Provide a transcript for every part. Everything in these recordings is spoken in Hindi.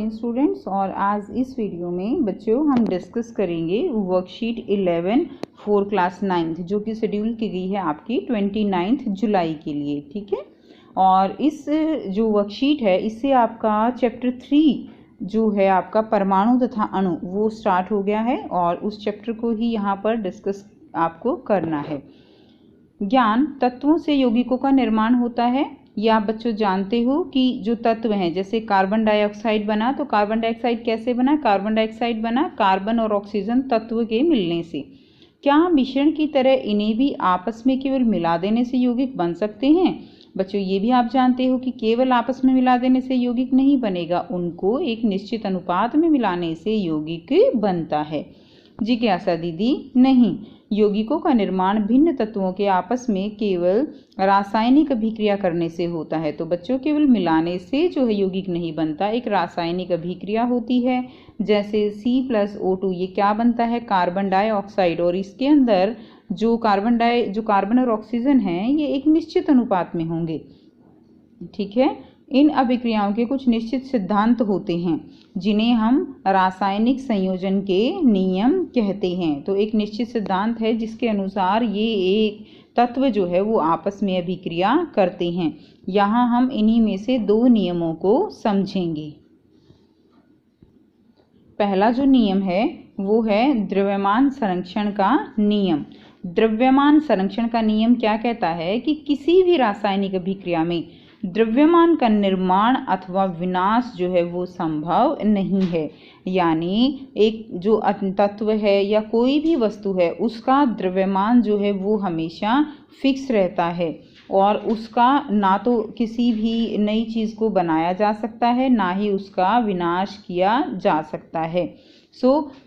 Again students. और आज इस वीडियो में बच्चों हम डिस्कस करेंगे वर्कशीट 11 फॉर क्लास 9th जो कि शेड्यूल की गई है आपकी 29 जुलाई के लिए। ठीक है, और इस जो वर्कशीट है इससे आपका चैप्टर 3 जो है आपका परमाणु तथा अणु वो स्टार्ट हो गया है और उस चैप्टर को ही यहाँ पर डिस्कस आपको करना है। ज्ञान तत्वों से यौगिकों का निर्माण होता है। या आप बच्चों जानते हो कि जो तत्व हैं, जैसे कार्बन डाइऑक्साइड बना तो कार्बन डाइऑक्साइड कैसे बना? कार्बन डाइऑक्साइड बना कार्बन और ऑक्सीजन तत्व के मिलने से। क्या मिश्रण की तरह इन्हें भी आपस में केवल मिला देने से यौगिक बन सकते हैं? बच्चों ये भी आप जानते हो कि केवल आपस में मिला देने से यौगिक नहीं बनेगा, उनको एक निश्चित अनुपात में मिलाने से यौगिक बनता है। जिज्ञासा दीदी, नहीं, यौगिकों का निर्माण भिन्न तत्वों के आपस में केवल रासायनिक अभिक्रिया करने से होता है। तो बच्चों केवल मिलाने से जो है यौगिक नहीं बनता, एक रासायनिक अभिक्रिया होती है। जैसे C+O2 ये क्या बनता है? Carbon dioxide. और इसके अंदर जो कार्बन और ऑक्सीजन हैं ये एक निश्चित अनुपात में होंगे। ठीक है, इन अभिक्रियाओं के कुछ निश्चित सिद्धांत होते हैं जिन्हें हम रासायनिक संयोजन के नियम कहते हैं। तो एक निश्चित सिद्धांत है जिसके अनुसार ये एक तत्व जो है वो आपस में अभिक्रिया करते हैं। यहाँ हम इन्हीं में से दो नियमों को समझेंगे। पहला जो नियम है वो है द्रव्यमान संरक्षण का नियम। द्रव्यमान संरक्षण का नियम क्या कहता है कि किसी भी रासायनिक अभिक्रिया में द्रव्यमान का निर्माण अथवा विनाश जो है वो संभव नहीं है। यानी एक जो तत्व है या कोई भी वस्तु है उसका द्रव्यमान जो है वो हमेशा फिक्स रहता है और उसका ना तो किसी भी नई चीज़ को बनाया जा सकता है ना ही उसका विनाश किया जा सकता है।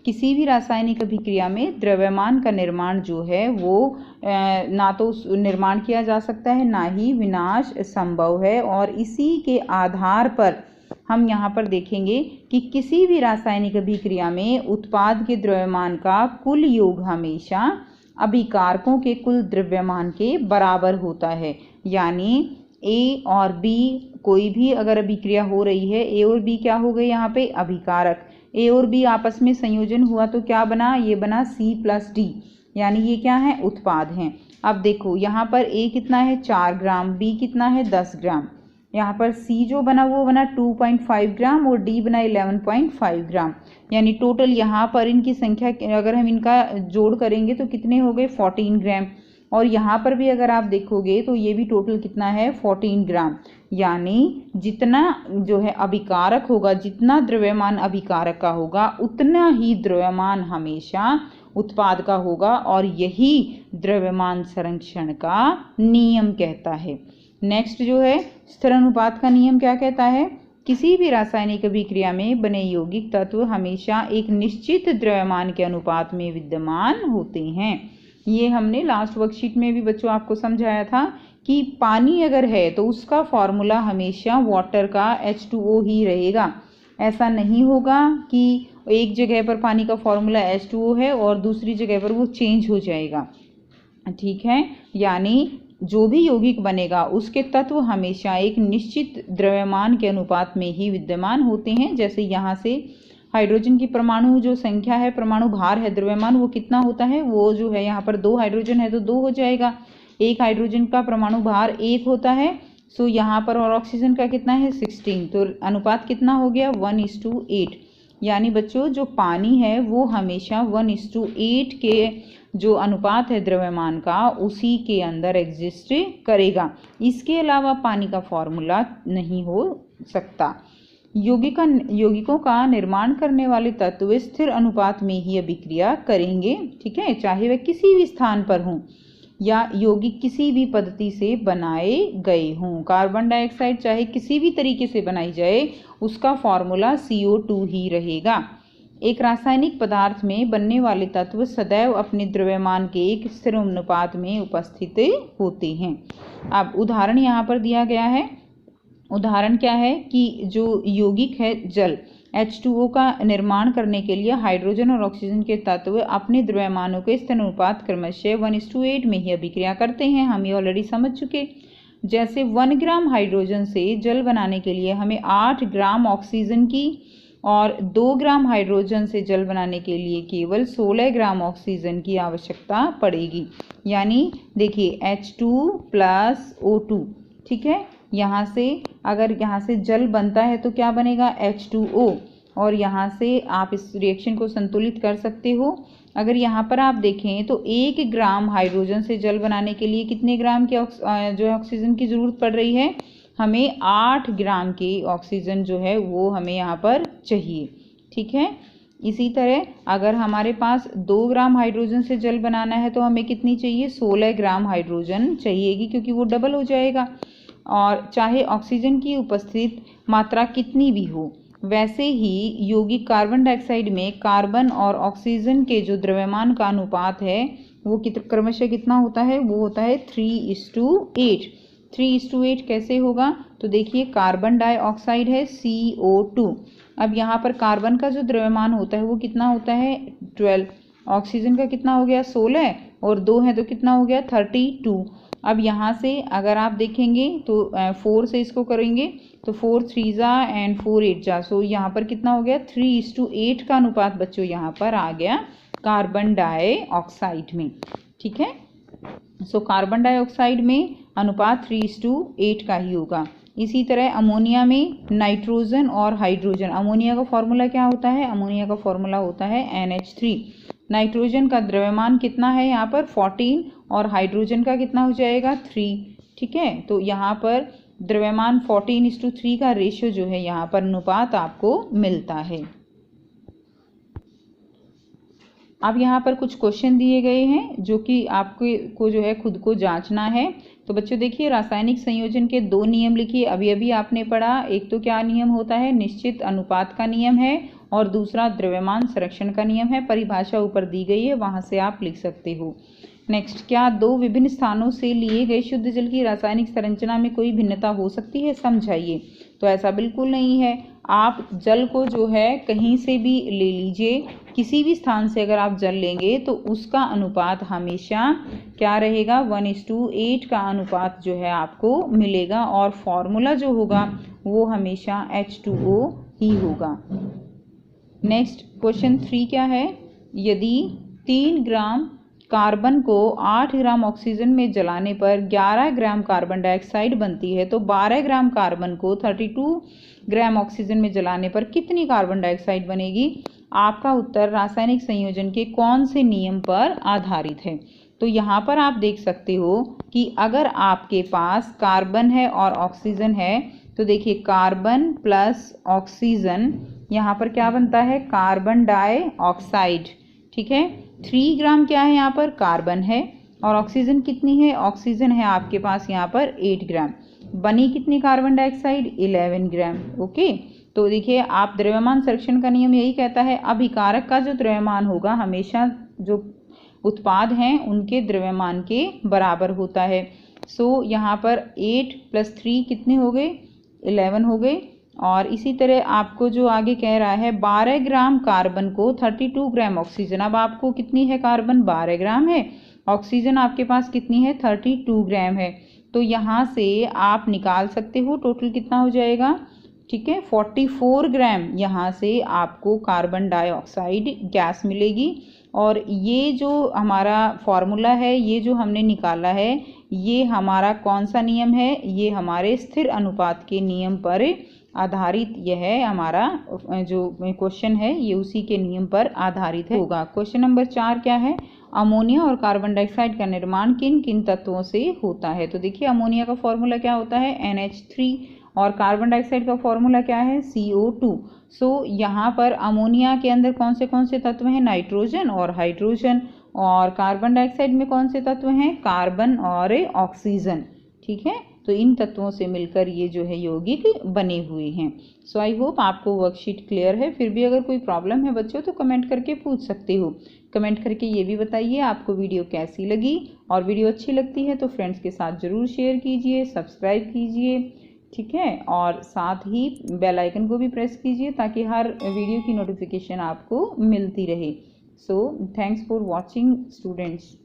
किसी भी रासायनिक अभिक्रिया में द्रव्यमान का निर्माण जो है वो ना तो निर्माण किया जा सकता है ना ही विनाश संभव है। और इसी के आधार पर हम यहाँ पर देखेंगे कि किसी भी रासायनिक अभिक्रिया में उत्पाद के द्रव्यमान का कुल योग हमेशा अभिकारकों के कुल द्रव्यमान के बराबर होता है। यानी ए और बी कोई भी अगर अभिक्रिया हो रही है, ए और बी क्या हो गए यहाँ पे? अभिकारक। ए और बी आपस में संयोजन हुआ तो क्या बना? ये बना C+D, यानी ये क्या है? उत्पाद हैं। अब देखो यहाँ पर ए कितना है? 4 ग्राम, बी कितना है? 10 ग्राम। यहाँ पर सी जो बना वो बना 2.5 ग्राम और डी बना 11.5 ग्राम। यानी टोटल यहाँ पर इनकी संख्या अगर हम इनका जोड़ करेंगे तो कितने हो गए? 14 ग्राम। और यहाँ पर भी अगर आप देखोगे तो ये भी टोटल कितना है? 14 ग्राम। यानी जितना जो है अभिकारक होगा, जितना द्रव्यमान अभिकारक का होगा उतना ही द्रव्यमान हमेशा उत्पाद का होगा। और यही द्रव्यमान संरक्षण का नियम कहता है। नेक्स्ट जो है स्थिर अनुपात का नियम क्या कहता है? किसी भी रासायनिक अभिक्रिया में बने यौगिक तत्व हमेशा एक निश्चित द्रव्यमान के अनुपात में विद्यमान होते हैं। ये हमने लास्ट वर्कशीट में भी बच्चों आपको समझाया था कि पानी अगर है तो उसका फॉर्मूला हमेशा वाटर का H2O ही रहेगा। ऐसा नहीं होगा कि एक जगह पर पानी का फॉर्मूला H2O है और दूसरी जगह पर वो चेंज हो जाएगा। ठीक है, यानी जो भी यौगिक बनेगा उसके तत्व हमेशा एक निश्चित द्रव्यमान के अनुपात में ही विद्यमान होते हैं। जैसे यहाँ से हाइड्रोजन की परमाणु जो संख्या है, परमाणु भार है, द्रव्यमान वो कितना होता है? वो जो है यहाँ पर 2 हाइड्रोजन है तो 2 हो जाएगा। एक हाइड्रोजन का परमाणु भार 1 होता है। यहाँ पर और ऑक्सीजन का कितना है? 16। तो अनुपात कितना हो गया? 1:8। यानी बच्चों जो पानी है वो हमेशा 1:8 के जो अनुपात है द्रव्यमान का उसी के अंदर एग्जिस्ट करेगा। इसके अलावा पानी का फॉर्मूला नहीं हो सकता। यौगिकों का निर्माण करने वाले तत्व स्थिर अनुपात में ही अभिक्रिया करेंगे। ठीक है, चाहे वह किसी भी स्थान पर हों या यौगिक किसी भी पद्धति से बनाए गए हों। कार्बन डाइऑक्साइड चाहे किसी भी तरीके से बनाई जाए उसका फॉर्मूला CO2 ही रहेगा। एक रासायनिक पदार्थ में बनने वाले तत्व सदैव अपने द्रव्यमान के एक स्थिर अनुपात में उपस्थित होते हैं। अब उदाहरण यहाँ पर दिया गया है। उदाहरण क्या है कि जो यौगिक है जल H2O का निर्माण करने के लिए हाइड्रोजन और ऑक्सीजन के तत्व अपने द्रव्यमानों के स्थिर अनुपात क्रमशः 1:8 में ही अभिक्रिया करते हैं। हम ये ऑलरेडी समझ चुके। जैसे 1 ग्राम हाइड्रोजन से जल बनाने के लिए हमें 8 ग्राम ऑक्सीजन की और 2 ग्राम हाइड्रोजन से जल बनाने के लिए केवल 16 ग्राम ऑक्सीजन की आवश्यकता पड़ेगी। यानी देखिए H2 प्लस O2, ठीक है। यहाँ से अगर यहाँ से जल बनता है तो क्या बनेगा, H2O, और यहाँ से आप इस रिएक्शन को संतुलित कर सकते हो। अगर यहाँ पर आप देखें तो 1 ग्राम हाइड्रोजन से जल बनाने के लिए कितने ग्राम के जो है ऑक्सीजन की ज़रूरत पड़ रही है, हमें 8 ग्राम की ऑक्सीजन जो है वो हमें यहाँ पर चाहिए, ठीक है। इसी तरह अगर हमारे पास 2 ग्राम हाइड्रोजन से जल बनाना है तो हमें कितनी चाहिए, 16 ग्राम हाइड्रोजन चाहिएगी, क्योंकि वो डबल हो जाएगा। और चाहे ऑक्सीजन की उपस्थित मात्रा कितनी भी हो, वैसे ही यौगिक कार्बन डाइऑक्साइड में कार्बन और ऑक्सीजन के जो द्रव्यमान का अनुपात है वो क्रमशः कितना होता है, वो होता है 3:8। 3:8 कैसे होगा, तो देखिए कार्बन डाइऑक्साइड है CO2। अब यहाँ पर कार्बन का जो द्रव्यमान होता है वो कितना होता है, 12। ऑक्सीजन का कितना हो गया, 16, और 2 है तो कितना हो गया, 32। अब यहाँ से अगर आप देखेंगे तो 4 से इसको करेंगे तो 4 3 जा एंड 4 8 जा, सो यहाँ पर कितना हो गया, 3:8 का अनुपात बच्चों यहाँ पर आ गया कार्बन डाइऑक्साइड में, ठीक है। सो कार्बन डाइऑक्साइड में अनुपात 3:8 का ही होगा। इसी तरह अमोनिया में नाइट्रोजन और हाइड्रोजन, अमोनिया का फॉर्मूला क्या होता है, अमोनिया का फॉर्मूला होता है NH3। नाइट्रोजन का द्रव्यमान कितना है यहाँ पर 14, और हाइड्रोजन का कितना हो जाएगा 3, ठीक है। तो यहाँ पर द्रव्यमान 14:3 का रेशियो जो है यहाँ पर अनुपात आपको मिलता है। अब यहाँ पर कुछ क्वेश्चन दिए गए हैं जो कि आपको जो है खुद को जांचना है। तो बच्चों देखिए, रासायनिक संयोजन के 2 नियम लिखिए। अभी अभी आपने पढ़ा, एक तो क्या नियम होता है, निश्चित अनुपात का नियम है, और दूसरा द्रव्यमान संरक्षण का नियम है। परिभाषा ऊपर दी गई है, वहां से आप लिख सकते हो। नेक्स्ट, क्या 2 विभिन्न स्थानों से लिए गए शुद्ध जल की रासायनिक संरचना में कोई भिन्नता हो सकती है, समझाइए। तो ऐसा बिल्कुल नहीं है। आप जल को जो है कहीं से भी ले लीजिए, किसी भी स्थान से अगर आप जल लेंगे तो उसका अनुपात हमेशा क्या रहेगा, 1:8 का अनुपात जो है आपको मिलेगा, और फॉर्मूला जो होगा वो हमेशा H2O ही होगा। नेक्स्ट क्वेश्चन 3 क्या है, यदि 3 ग्राम कार्बन को 8 ग्राम ऑक्सीजन में जलाने पर 11 ग्राम कार्बन डाइऑक्साइड बनती है, तो 12 ग्राम कार्बन को 32 ग्राम ऑक्सीजन में जलाने पर कितनी कार्बन डाइऑक्साइड बनेगी। आपका उत्तर रासायनिक संयोजन के कौन से नियम पर आधारित है। तो यहाँ पर आप देख सकते हो कि अगर आपके पास कार्बन है और ऑक्सीजन है, तो देखिए कार्बन प्लस ऑक्सीजन यहाँ पर क्या बनता है, कार्बन डाइऑक्साइड, ठीक है। 3 ग्राम क्या है यहाँ पर, कार्बन है, और ऑक्सीजन कितनी है, ऑक्सीजन है आपके पास यहाँ पर 8 ग्राम। बनी कितनी कार्बन डाइऑक्साइड, 11 ग्राम। ओके, तो देखिए आप द्रव्यमान संरक्षण का नियम यही कहता है, अभिकारक का जो द्रव्यमान होगा हमेशा जो उत्पाद हैं उनके द्रव्यमान के बराबर होता है। सो यहाँ पर 8 + 3 कितने हो गए, 11 हो गए। और इसी तरह आपको जो आगे कह रहा है 12 ग्राम कार्बन को 32 ग्राम ऑक्सीजन, अब आपको कितनी है, कार्बन 12 ग्राम है, ऑक्सीजन आपके पास कितनी है, 32 ग्राम है। तो यहाँ से आप निकाल सकते हो टोटल कितना हो जाएगा, ठीक है, 44 ग्राम यहाँ से आपको कार्बन डाइऑक्साइड गैस मिलेगी। और ये जो हमारा फॉर्मूला है, ये जो हमने निकाला है, ये हमारा कौन सा नियम है, ये हमारे स्थिर अनुपात के नियम पर आधारित यह है हमारा जो क्वेश्चन है, ये उसी के नियम पर आधारित होगा। क्वेश्चन नंबर 4 क्या है, अमोनिया और कार्बन डाइऑक्साइड का निर्माण किन किन तत्वों से होता है। तो देखिए अमोनिया का फॉर्मूला क्या होता है, NH3, और कार्बन डाइऑक्साइड का फॉर्मूला क्या है, CO2। सो यहाँ पर अमोनिया के अंदर कौन से तत्व हैं, नाइट्रोजन और हाइड्रोजन, और कार्बन डाइऑक्साइड में कौन से तत्व हैं, कार्बन और ऑक्सीजन, ठीक है। तो इन तत्वों से मिलकर ये जो है यौगिक बने हुए हैं। सो आई होप आपको वर्कशीट क्लियर है। फिर भी अगर कोई प्रॉब्लम है बच्चों तो कमेंट करके पूछ सकते हो। कमेंट करके ये भी बताइए आपको वीडियो कैसी लगी, और वीडियो अच्छी लगती है तो फ्रेंड्स के साथ ज़रूर शेयर कीजिए, सब्सक्राइब कीजिए, ठीक है, और साथ ही बेल आइकन को भी प्रेस कीजिए ताकि हर वीडियो की नोटिफिकेशन आपको मिलती रहे। So thanks for watching students.